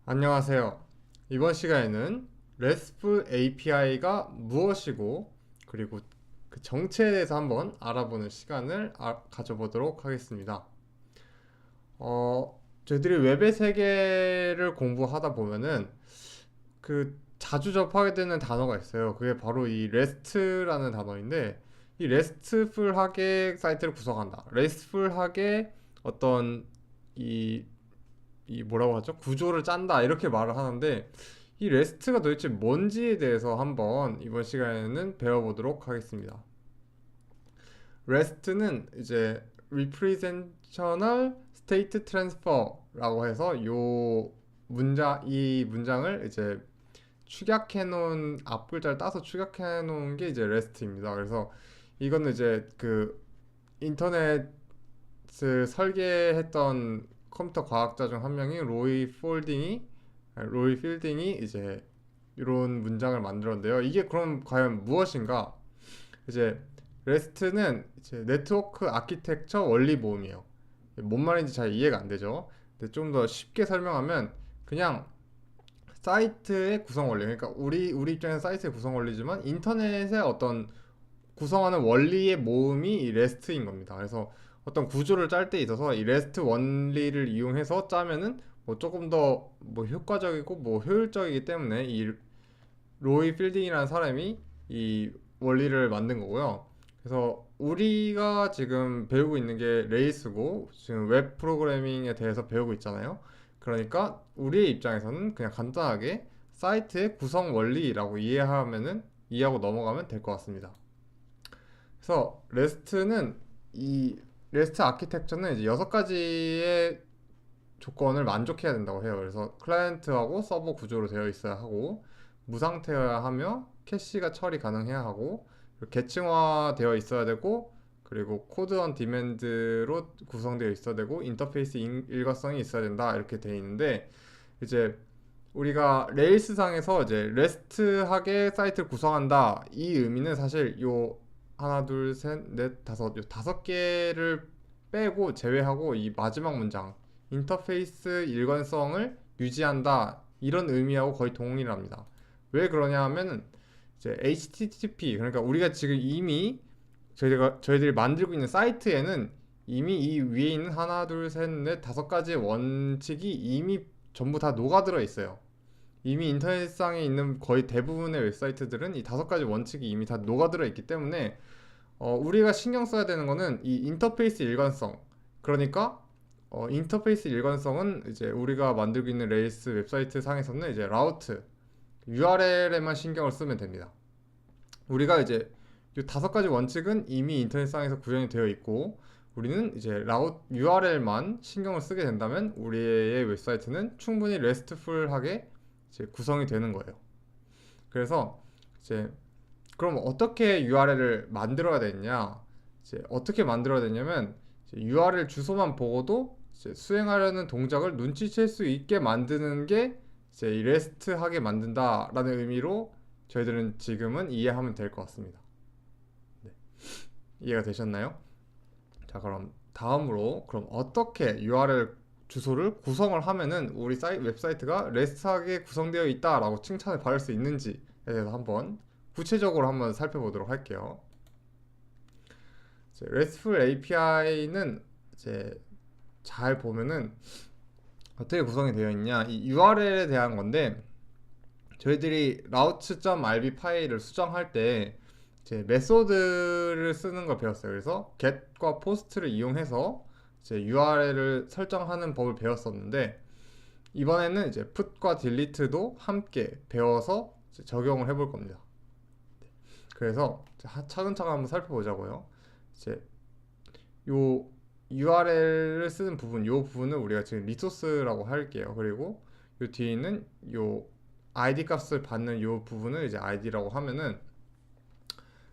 안녕하세요. 이번 시간에는 RESTful API가 무엇이고 그리고 그 정체에 대해서 한번 알아보는 시간을 가져보도록 하겠습니다. 저희들이 웹의 세계를 공부하다 보면은 그 자주 접하게 되는 단어가 있어요. 그게 바로 이 REST라는 단어인데, 이 RESTful하게 사이트를 구성한다. RESTful하게 어떤 이 뭐라고 하죠? 구조를 짠다 이렇게 말을 하는데, 이 레스트가 도대체 뭔지에 대해서 한번 이번 시간에는 배워보도록 하겠습니다. REST는 이제 Representational State Transfer라고 해서 이 문장을 이제 축약해 놓은 앞 글자를 따서 축약해 놓은 게 이제 REST입니다. 그래서 이거는 이제 그 인터넷을 설계했던 컴퓨터 과학자 중 한 명인 로이 필딩이 이제 이런 문장을 만들었는데요. 이게 그럼 과연 무엇인가? 이제 REST는 이제 네트워크 아키텍처 원리 모음이에요. 뭔 말인지 잘 이해가 안 되죠. 근데 좀 더 쉽게 설명하면 그냥 사이트의 구성 원리, 그러니까 우리 입장에서 사이트의 구성 원리지만 인터넷의 어떤 구성하는 원리의 모음이 이 REST인 겁니다. 그래서 어떤 구조를 짤 때 있어서 이 REST 원리를 이용해서 짜면은 뭐 조금 더 뭐 효과적이고 뭐 효율적이기 때문에 이 로이 필딩이라는 사람이 이 원리를 만든 거고요. 그래서 우리가 지금 배우고 있는 게 레이스고 지금 웹 프로그래밍에 대해서 배우고 있잖아요. 그러니까 우리의 입장에서는 그냥 간단하게 사이트의 구성 원리라고 이해하고 넘어가면 될 것 같습니다. 그래서 이 레스트 아키텍처는 이제 6가지의 조건을 만족해야 된다고 해요. 그래서 클라이언트하고 서버 구조로 되어 있어야 하고, 무상태여야 하며 캐시가 처리 가능해야 하고, 계층화되어 있어야 되고, 그리고 코드 온 디맨드로 구성되어 있어야 되고, 인터페이스 일관성이 있어야 된다 이렇게 되어 있는데, 이제 우리가 레일스상에서 이제 레스트하게 사이트를 구성한다 이 의미는 사실 요 하나 둘 셋 넷 다섯 요 5개를 빼고 제외하고 이 마지막 문장 인터페이스 일관성을 유지한다 이런 의미하고 거의 동일합니다. 왜 그러냐 하면은 이제 HTTP, 그러니까 우리가 지금 이미 저희들이 만들고 있는 사이트에는 이미 이 위에 있는 하나 둘 셋 넷 5가지의 원칙이 이미 전부 다 녹아들어 있어요. 이미 인터넷상에 있는 거의 대부분의 웹사이트들은 이 5가지 원칙이 이미 다 녹아들어 있기 때문에 우리가 신경 써야 되는 거는 이 인터페이스 일관성. 그러니까 인터페이스 일관성은 이제 우리가 만들고 있는 레이스 웹사이트 상에서는 이제 라우트, URL에만 신경을 쓰면 됩니다. 우리가 이제 이 5가지 원칙은 이미 인터넷상에서 구현이 되어 있고, 우리는 이제 URL만 신경을 쓰게 된다면 우리의 웹사이트는 충분히 레스트풀하게 이제 구성이 되는 거예요. 그래서 이제 그럼 어떻게 URL을 만들어야 되냐? 이제 어떻게 만들어야 되냐면 URL 주소만 보고도 이제 수행하려는 동작을 눈치챌 수 있게 만드는 게 이제 이 REST하게 만든다라는 의미로 저희들은 지금은 이해하면 될 것 같습니다. 네. 이해가 되셨나요? 자, 그럼 다음으로 그럼 어떻게 URL 주소를 구성을 하면은 우리 웹사이트가 REST하게 구성되어 있다라고 칭찬을 받을 수 있는지에 대해서 한번 구체적으로 한번 살펴보도록 할게요. RESTful API는 이제 잘 보면은 어떻게 구성이 되어 있냐, 이 URL에 대한 건데, 저희들이 routes.rb 파일을 수정할 때 이제 메소드를 쓰는 걸 배웠어요. 그래서 get과 post를 이용해서 이제 URL을 설정하는 법을 배웠었는데, 이번에는 이제 put과 delete도 함께 배워서 적용을 해볼 겁니다. 그래서 차근차근 한번 살펴보자고요. 이제 요 URL을 쓰는 부분, 요 부분을 우리가 지금 리소스라고 할게요. 그리고 요 뒤에 있는 요 ID 값을 받는 요 부분을 이제 ID라고 하면은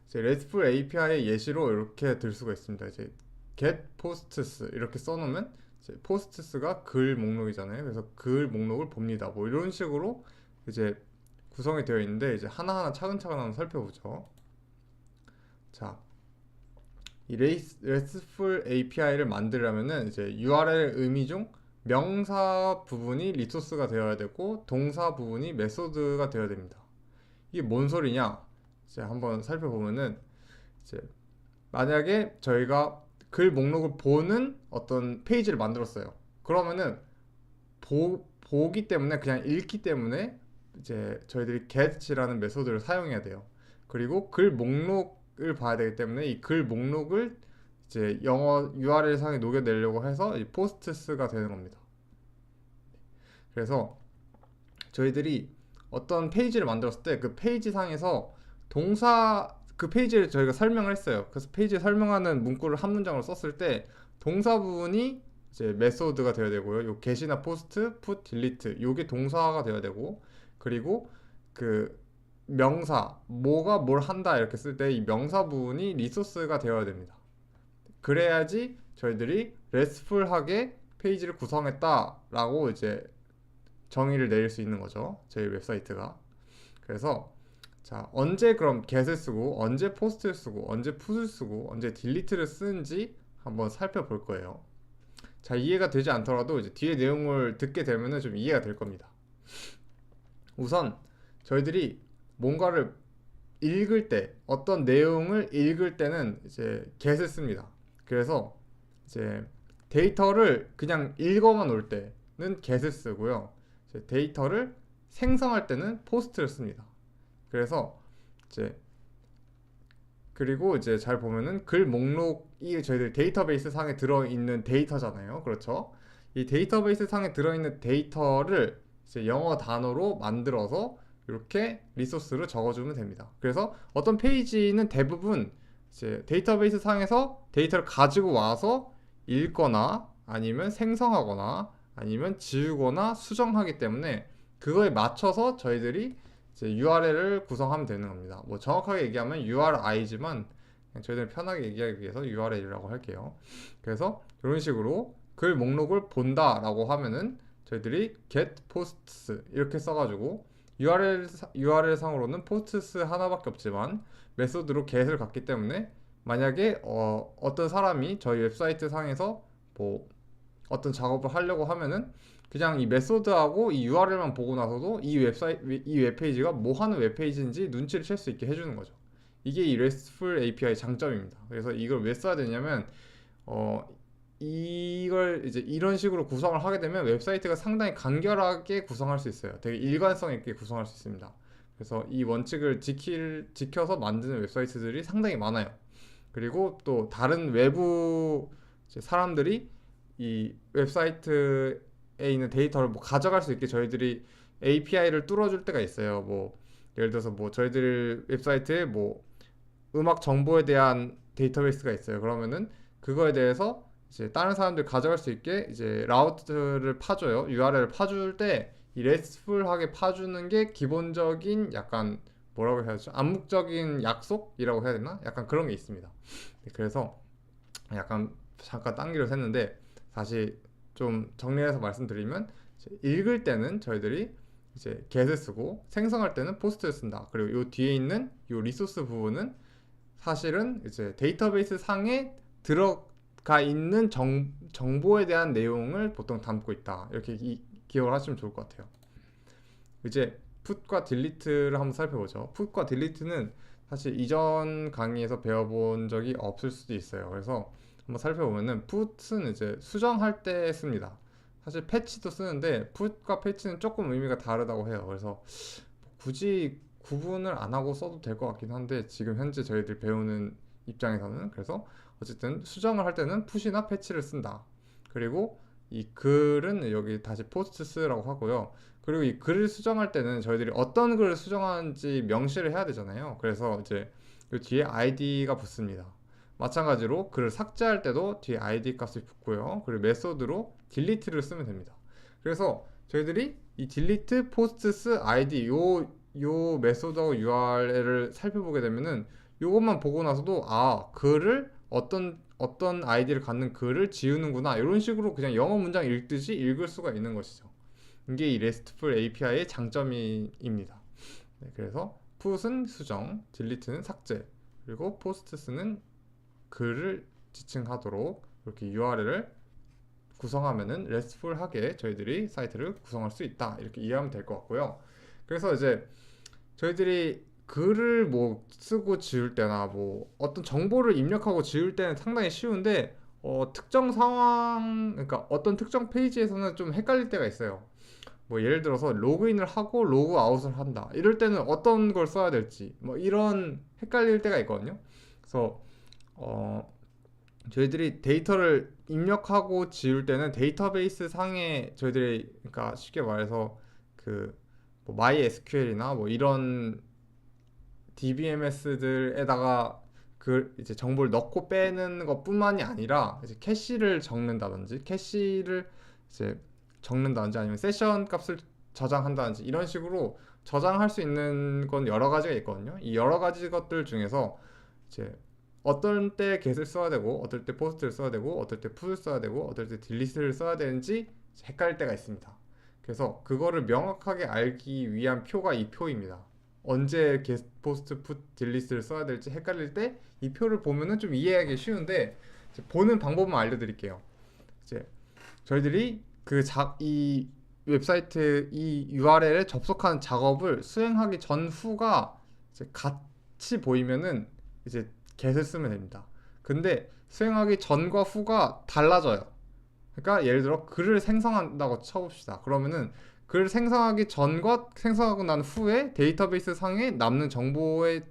이제 RESTful API의 예시로 이렇게 들 수가 있습니다. 이제 get posts 이렇게 써놓으면 이제 posts가 글 목록이잖아요. 그래서 글 목록을 봅니다. 뭐 이런 식으로 이제 구성이 되어 있는데, 이제 하나하나 차근차근 한번 살펴보죠. 자, 이 RESTful API를 만들려면은 이제 URL 의미 중 명사 부분이 리소스가 되어야 되고 동사 부분이 메소드가 되어야 됩니다. 이게 뭔 소리냐? 이제 한번 살펴보면은 이제 만약에 저희가 글 목록을 보는 어떤 페이지를 만들었어요. 그러면은 보기 때문에 그냥 읽기 때문에 이제 저희들이 get이라는 메소드를 사용해야 돼요. 그리고 글 목록을 봐야 되기 때문에 이 글 목록을 이제 영어 URL 상에 녹여내려고 해서 이 포스트스가 되는 겁니다. 그래서 저희들이 어떤 페이지를 만들었을 때 그 페이지 상에서 동사 그 페이지를 저희가 설명을 했어요. 그래서 페이지에 설명하는 문구를 한 문장으로 썼을 때 동사 부분이 이제 메소드가 되어야 되고요. 요 get이나 post, put, delete 요게 동사가 되어야 되고 그리고 그 명사 뭐가 뭘 한다 이렇게 쓸 때 이 명사 부분이 리소스가 되어야 됩니다. 그래야지 저희들이 RESTful하게 페이지를 구성했다라고 이제 정의를 내릴 수 있는 거죠. 저희 웹사이트가. 그래서 자 언제 그럼 get을 쓰고 언제 post를 쓰고 언제 put을 쓰고 언제 delete를 쓰는지 한번 살펴볼 거예요. 자 이해가 되지 않더라도 이제 뒤에 내용을 듣게 되면은 좀 이해가 될 겁니다. 우선 저희들이 뭔가를 읽을 때 어떤 내용을 읽을 때는 이제 get을 씁니다. 그래서 이제 데이터를 그냥 읽어만 올 때는 get을 쓰고요. 이제 데이터를 생성할 때는 post를 씁니다. 그래서 이제 그리고 이제 잘 보면은 글 목록이 저희들 데이터베이스 상에 들어있는 데이터잖아요. 그렇죠? 이 데이터베이스 상에 들어있는 데이터를 이제 영어 단어로 만들어서 이렇게 리소스로 적어주면 됩니다. 그래서 어떤 페이지는 대부분 이제 데이터베이스 상에서 데이터를 가지고 와서 읽거나 아니면 생성하거나 아니면 지우거나 수정하기 때문에 그거에 맞춰서 저희들이 이제 URL을 구성하면 되는 겁니다. 뭐 정확하게 얘기하면 URI지만 저희들 편하게 얘기하기 위해서 URL이라고 할게요. 그래서 이런 식으로 글 목록을 본다라고 하면은 저희들이 get posts 이렇게 써가지고 URL 상으로는 posts 하나밖에 없지만 메소드로 get을 갖기 때문에 만약에 어떤 사람이 저희 웹사이트 상에서 뭐 어떤 작업을 하려고 하면은 그냥 이 메소드하고 이 URL만 보고 나서도 이 웹페이지가 뭐 하는 웹페이지인지 눈치를 챌 수 있게 해주는 거죠. 이게 이 RESTful API 장점입니다. 그래서 이걸 왜 써야 되냐면 어, 이걸 이제 이런 식으로 구성을 하게 되면 웹사이트가 상당히 간결하게 구성할 수 있어요. 되게 일관성 있게 구성할 수 있습니다. 그래서 이 원칙을 지켜서 만드는 웹사이트들이 상당히 많아요. 그리고 또 다른 외부 사람들이 이 웹사이트에 있는 데이터를 뭐 가져갈 수 있게 저희들이 API를 뚫어줄 때가 있어요. 뭐 예를 들어서 뭐 저희들 웹사이트에 뭐 음악 정보에 대한 데이터베이스가 있어요. 그러면은 그거에 대해서 이제 다른 사람들 가져갈 수 있게 이제 라우트를 파줘요. URL을 파줄 때 이 RESTful하게 파주는 게 기본적인 약간 뭐라고 해야 되죠? 암묵적인 약속이라고 해야 되나? 약간 그런 게 있습니다. 그래서 약간 잠깐 딴기로 했는데 다시 좀 정리해서 말씀드리면 읽을 때는 저희들이 이제 get을 쓰고 생성할 때는 post를 쓴다. 그리고 이 뒤에 있는 이 리소스 부분은 사실은 이제 데이터베이스 상에 들어가 있는 정보에 대한 내용을 보통 담고 있다. 이렇게 기억을 하시면 좋을 것 같아요. 이제 put과 delete를 한번 살펴보죠. put과 delete는 사실 이전 강의에서 배워본 적이 없을 수도 있어요. 그래서 한번 살펴보면은 put은 이제 수정할 때 씁니다. 사실 패치도 쓰는데 put과 패치는 조금 의미가 다르다고 해요. 그래서 굳이 구분을 안 하고 써도 될 것 같긴 한데 지금 현재 저희들 배우는 입장에서는 그래서 어쨌든 수정을 할 때는 푸시나 패치를 쓴다. 그리고 이 글은 여기 다시 포스트스라고 하고요. 그리고 이 글을 수정할 때는 저희들이 어떤 글을 수정하는지 명시를 해야 되잖아요. 그래서 이제 이 뒤에 id가 붙습니다. 마찬가지로 글을 삭제할 때도 뒤에 id 값이 붙고요. 그리고 메소드로 delete를 쓰면 됩니다. 그래서 저희들이 이 delete, posts, id 요 메소드하고 URL을 살펴보게 되면은 요것만 보고 나서도 글을 어떤 아이디를 갖는 글을 지우는구나 이런 식으로 그냥 영어 문장 읽듯이 읽을 수가 있는 것이죠. 이게 이 RESTful API의 장점입니다. 네, 그래서 put은 수정, delete는 삭제, 그리고 posts는 글을 지칭하도록 이렇게 URL을 구성하면은 RESTful하게 저희들이 사이트를 구성할 수 있다. 이렇게 이해하면 될 것 같고요. 그래서 이제 저희들이 글을 뭐 쓰고 지울 때나 뭐 어떤 정보를 입력하고 지울 때는 상당히 쉬운데 특정 상황, 그러니까 어떤 특정 페이지에서는 좀 헷갈릴 때가 있어요. 뭐 예를 들어서 로그인을 하고 로그아웃을 한다. 이럴 때는 어떤 걸 써야 될지 뭐 이런 헷갈릴 때가 있거든요. 그래서 어, 저희들이 데이터를 입력하고 지울 때는 데이터베이스 상에 저희들이, 그러니까 쉽게 말해서 그뭐 MySQL이나 뭐 이런 DBMS들에다가 그 이제 정보를 넣고 빼는 것뿐만이 아니라 이제 캐시를 적는다든지 캐시를 이제 적는다든지 아니면 세션 값을 저장한다든지 이런 식으로 저장할 수 있는 건 여러 가지가 있거든요. 이 여러 가지 것들 중에서 이제 어떨 때 get을 써야 되고 어떨 때 post를 써야 되고 어떨 때 put을 써야 되고 어떨 때 delete를 써야 되는지 헷갈릴 때가 있습니다. 그래서 그거를 명확하게 알기 위한 표가 이 표입니다. 언제 get, post, put, delete를 써야 될지 헷갈릴 때 이 표를 보면은 좀 이해하기 쉬운데 이제 보는 방법만 알려드릴게요. 이제 저희들이 이 웹사이트 이 URL에 접속하는 작업을 수행하기 전후가 이제 같이 보이면은 이제 get을 쓰면 됩니다. 근데 수행하기 전과 후가 달라져요. 그러니까 예를 들어 글을 생성한다고 쳐봅시다. 그러면은 글을 생성하기 전과 생성하고 난 후에 데이터베이스 상에 남는 정보의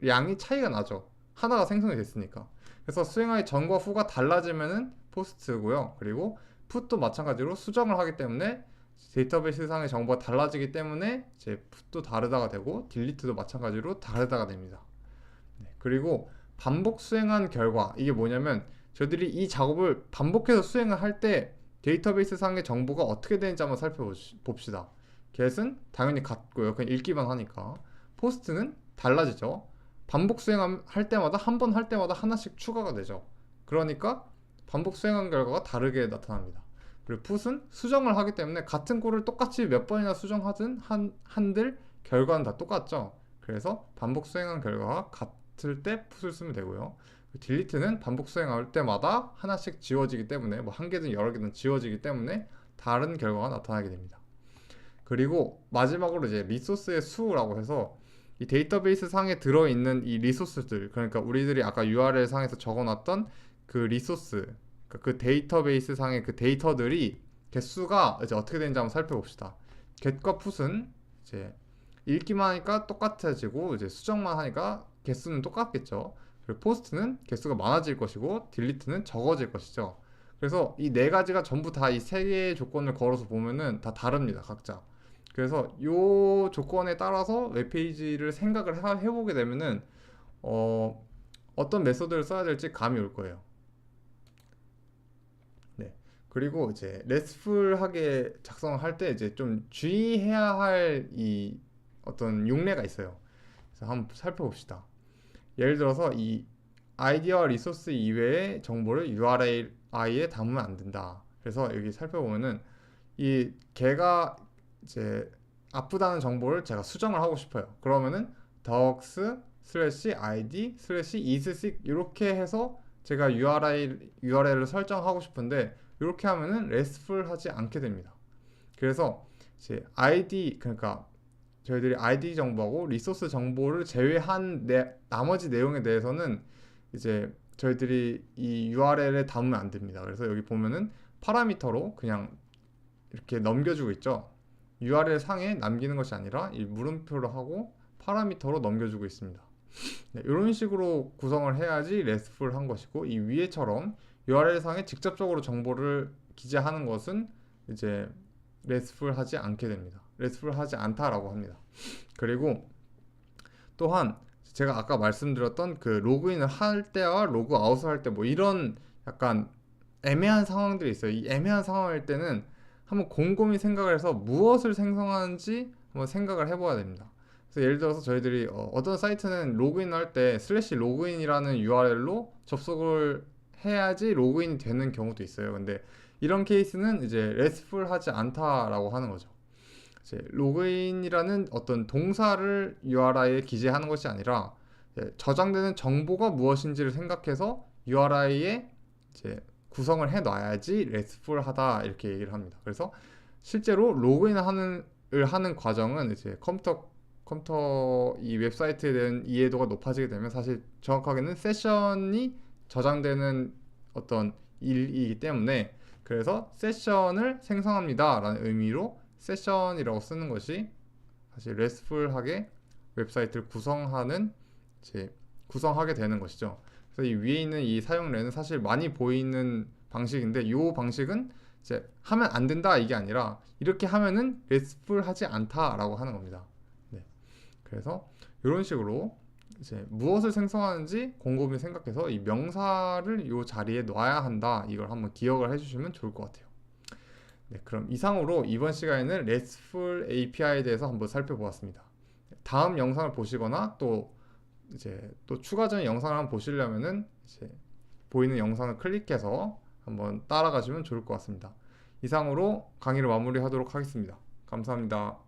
양이 차이가 나죠. 하나가 생성이 됐으니까. 그래서 수행하기 전과 후가 달라지면은 포스트고요. 그리고 풋도 마찬가지로 수정을 하기 때문에 데이터베이스 상의 정보가 달라지기 때문에 이제 풋도 다르다가 되고 딜리트도 마찬가지로 다르다가 됩니다. 네, 그리고 반복 수행한 결과, 이게 뭐냐면 저희들이 이 작업을 반복해서 수행을 할 때 데이터베이스 상의 정보가 어떻게 되는지 한번 살펴봅시다. get은 당연히 같고요. 그냥 읽기만 하니까. post는 달라지죠. 반복 수행할 때마다 한 번 할 때마다 하나씩 추가가 되죠. 그러니까 반복 수행한 결과가 다르게 나타납니다. 그리고 put은 수정을 하기 때문에 같은 꼴을 똑같이 몇 번이나 수정하든 한들 결과는 다 똑같죠. 그래서 반복 수행한 결과가 같을 때 put을 쓰면 되고요. 딜리트는 반복 수행할 때마다 하나씩 지워지기 때문에 뭐 한 개든 여러 개든 지워지기 때문에 다른 결과가 나타나게 됩니다. 그리고 마지막으로 이제 리소스의 수라고 해서 이 데이터베이스 상에 들어있는 이 리소스들, 그러니까 우리들이 아까 URL 상에서 적어놨던 그 리소스, 그러니까 그 데이터베이스 상의 그 데이터들이 개수가 이제 어떻게 되는지 한번 살펴봅시다. get과 put은 이제 읽기만 하니까 똑같아지고 이제 수정만 하니까 개수는 똑같겠죠. 그리고 post는 개수가 많아질 것이고 delete는 적어질 것이죠. 그래서 이 네 가지가 전부 다 이 세 개의 조건을 걸어서 보면은 다 다릅니다, 각자. 그래서 이 조건에 따라서 웹페이지를 생각을 해보게 되면은 어떤 메소드를 써야 될지 감이 올 거예요. 네. 그리고 이제 RESTful하게 작성할 때 이제 좀 주의해야 할 이 어떤 용례가 있어요. 그래서 한번 살펴봅시다. 예를 들어서 이 아이디와 리소스 이외의 정보를 URI에 담으면 안 된다. 그래서 여기 살펴보면은 이 걔가 이제 아프다는 정보를 제가 수정을 하고 싶어요. 그러면은 docs/id/isSIG 이렇게 해서 제가 URL을 설정하고 싶은데 이렇게 하면은 RESTful하지 않게 됩니다. 그래서 이제 ID, 그러니까 저희들이 ID 정보하고 리소스 정보를 제외한 나머지 내용에 대해서는 이제 저희들이 이 URL에 담으면 안 됩니다. 그래서 여기 보면은 파라미터로 그냥 이렇게 넘겨주고 있죠. URL 상에 남기는 것이 아니라 이 물음표로 하고 파라미터로 넘겨주고 있습니다. 네, 이런 식으로 구성을 해야지 RESTful한 것이고, 이 위에처럼 URL 상에 직접적으로 정보를 기재하는 것은 이제 RESTful하지 않게 됩니다. RESTful하지 않다라고 합니다. 그리고 또한 제가 아까 말씀드렸던 그 로그인을 할 때와 로그아웃을 할 때 뭐 이런 약간 애매한 상황들이 있어요. 이 애매한 상황일 때는 한번 곰곰이 생각을 해서 무엇을 생성하는지 한번 생각을 해봐야 됩니다. 그래서 예를 들어서 저희들이 어떤 사이트는 로그인을 할 때 /로그인이라는 URL로 접속을 해야지 로그인이 되는 경우도 있어요. 근데 이런 케이스는 이제 RESTful하지 않다라고 하는 거죠. 이제 로그인이라는 어떤 동사를 URI에 기재하는 것이 아니라 저장되는 정보가 무엇인지를 생각해서 URI에 이제 구성을 해 놔야지 RESTful하다 이렇게 얘기를 합니다. 그래서 실제로 로그인을 하는 과정은 이제 컴퓨터 이 웹사이트에 대한 이해도가 높아지게 되면 사실 정확하게는 세션이 저장되는 어떤 일이기 때문에, 그래서 세션을 생성합니다 라는 의미로 세션이라고 쓰는 것이 사실 RESTful하게 웹사이트를 구성하게 되는 것이죠. 그래서 이 위에 있는 이 사용례는 사실 많이 보이는 방식인데, 이 방식은 이제 하면 안 된다 이게 아니라 이렇게 하면은 RESTful하지 않다라고 하는 겁니다. 네. 그래서 이런 식으로 이제 무엇을 생성하는지 곰곰이 생각해서 이 명사를 이 자리에 놔야 한다, 이걸 한번 기억을 해주시면 좋을 것 같아요. 네, 그럼 이상으로 이번 시간에는 RESTful API에 대해서 한번 살펴보았습니다. 다음 영상을 보시거나 또 이제 또 추가적인 영상을 한번 보시려면은 이제 보이는 영상을 클릭해서 한번 따라가시면 좋을 것 같습니다. 이상으로 강의를 마무리하도록 하겠습니다. 감사합니다.